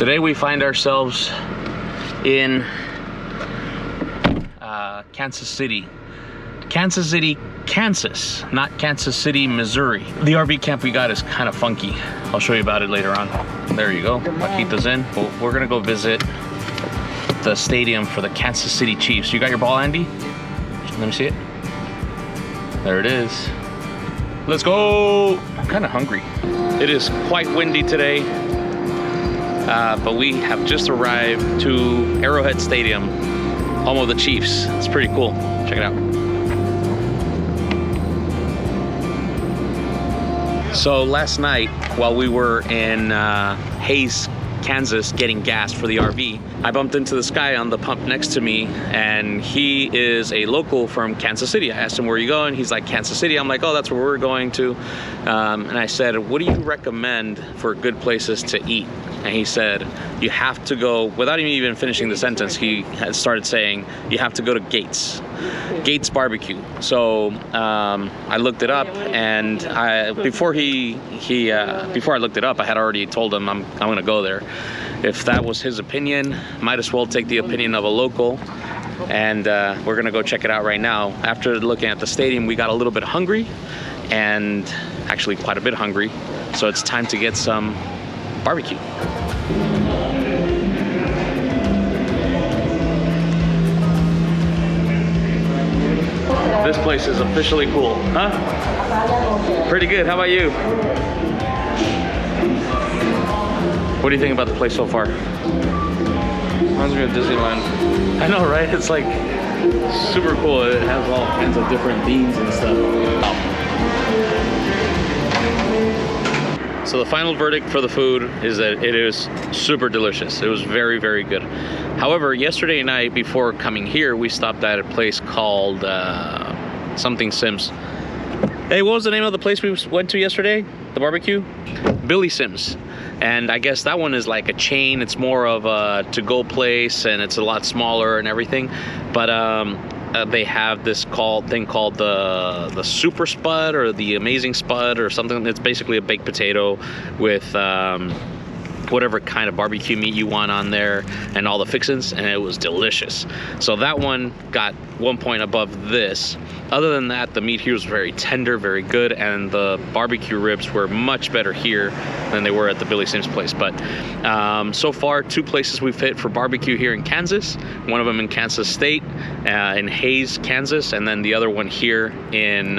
Today we find ourselves in Kansas City, Kansas, not Kansas City, Missouri. The RV camp we got is kind of funky. I'll show you about it later on. There you go. Paquita's in. We're gonna go visit the stadium for the Kansas City Chiefs. You got your ball, Andy? Let me see it. There it is. Let's go. I'm kind of hungry. It is quite windy today, but we have just arrived to Arrowhead Stadium, home of the Chiefs. It's pretty cool. Check it out. So last night, while we were in Hays, Kansas, getting gas for the RV, I bumped into this guy on the pump next to me, and he is a local from Kansas City. I asked him, where are you going? He's like, Kansas City. I'm like, oh, that's where we're going to. And I said, what do you recommend for good places to eat? And he said, you have to go, without even finishing the sentence, he had started saying, you have to go to Gates Barbecue. So I looked it up, and before I looked it up, I had already told him I'm gonna go there. If that was his opinion, might as well take the opinion of a local, and we're gonna go check it out right now. After looking at the stadium, we got a little bit hungry, and actually quite a bit hungry, so it's time to get some barbecue. This place is officially cool, huh? Pretty good. How about you? What do you think about the place so far? Reminds me of Disneyland. I know, right? It's like super cool. It has all kinds of different themes and stuff. So the final verdict for the food is that it is super delicious. It was very, very good. However, yesterday night before coming here, we stopped at a place called something Sims. Hey, what was the name of the place we went to yesterday? The barbecue? Billy Sims. And I guess that one is like a chain. It's more of a to-go place, and it's a lot smaller and everything. But they have this thing called the Super Spud or the Amazing Spud or something. It's basically a baked potato with whatever kind of barbecue meat you want on there and all the fixins, and it was delicious. So that one got 1 point above this. Other than that, the meat here was very tender, very good, and the barbecue ribs were much better here than they were at the Billy Sims place. But so far, 2 places we've hit for barbecue here in Kansas. One of them in Kansas State, in Hays, Kansas, and then the other one here in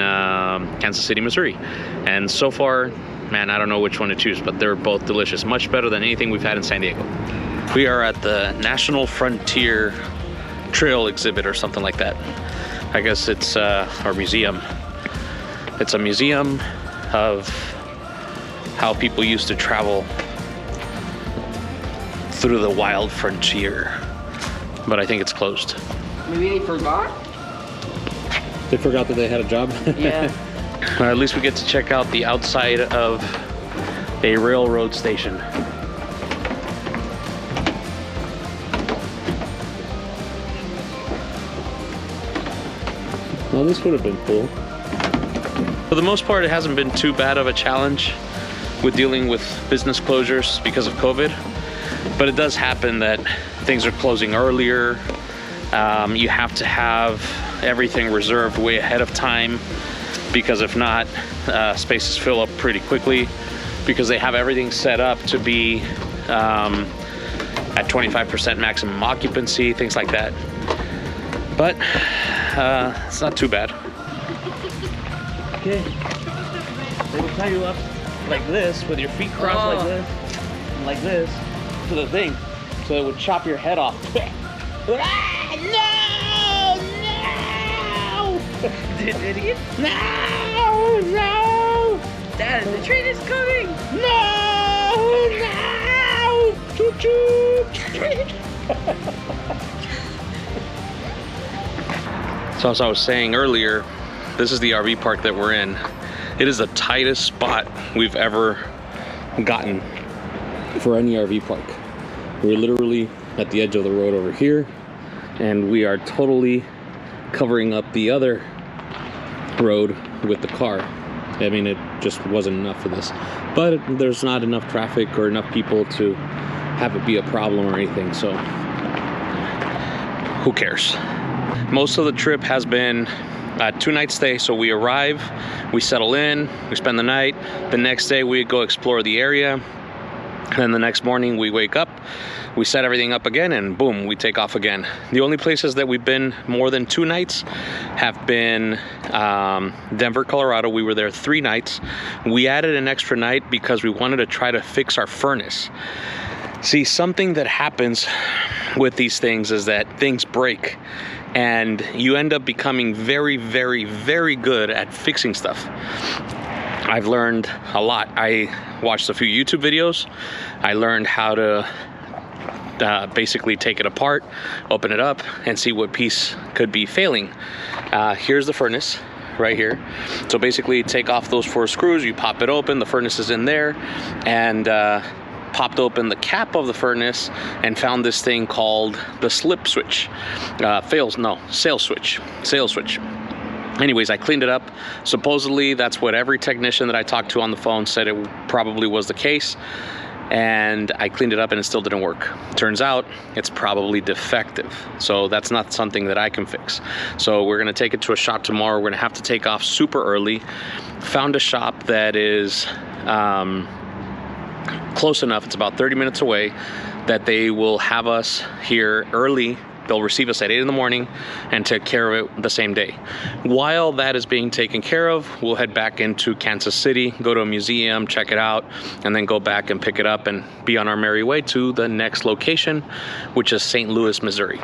Kansas City, Missouri. And so far, man, I don't know which one to choose, but they're both delicious. Much better than anything we've had in San Diego. We are at the National Frontier Trail exhibit or something like that. I guess it's our museum. It's a museum of how people used to travel through the wild frontier. But I think it's closed. Maybe they forgot? They forgot that they had a job? Yeah. Or at least we get to check out the outside of a railroad station. Well, this would have been cool. For the most part, it hasn't been too bad of a challenge with dealing with business closures because of COVID. But it does happen that things are closing earlier. You have to have everything reserved way ahead of time, because if not, spaces fill up pretty quickly, because they have everything set up to be at 25% maximum occupancy, things like that. But it's not too bad. Okay, they will tie you up like this with your feet crossed like this, and like this to the thing, so it would chop your head off. No! Idiot. No! No! Dad, the train is coming! No! No! Choo-choo! So as I was saying earlier, this is the RV park that we're in. It is the tightest spot we've ever gotten for any RV park. We're literally at the edge of the road over here, and we are totally covering up the other road with the car. I mean, it just wasn't enough for this. But there's not enough traffic or enough people to have it be a problem or anything, so who cares? Most of the trip has been a 2-night stay, so we arrive, we settle in, we spend the night. The next day we go explore the area. Then the next morning we wake up, we set everything up again, and boom, we take off again. The only places that we've been more than 2 nights have been Denver, Colorado. We were there 3 nights. We added an extra night because we wanted to try to fix our furnace. See, something that happens with these things is that things break, and you end up becoming very, very, very good at fixing stuff. I've learned a lot. I watched a few YouTube videos. I learned how to basically take it apart, open it up, and see what piece could be failing. Here's the furnace right here. So basically take off those 4 screws, you pop it open, the furnace is in there, and popped open the cap of the furnace and found this thing called the slip switch. Sail switch. Anyways, I cleaned it up. Supposedly that's what every technician that I talked to on the phone said it probably was the case, and I cleaned it up and it still didn't work. Turns out it's probably defective, so that's not something that I can fix. So we're gonna take it to a shop tomorrow. We're gonna have to take off super early. Found a shop that is close enough, it's about 30 minutes away, that they will have us here early. They'll receive us at 8 in the morning and take care of it the same day. While that is being taken care of, we'll head back into Kansas City, go to a museum, check it out, and then go back and pick it up and be on our merry way to the next location, which is St. Louis, Missouri.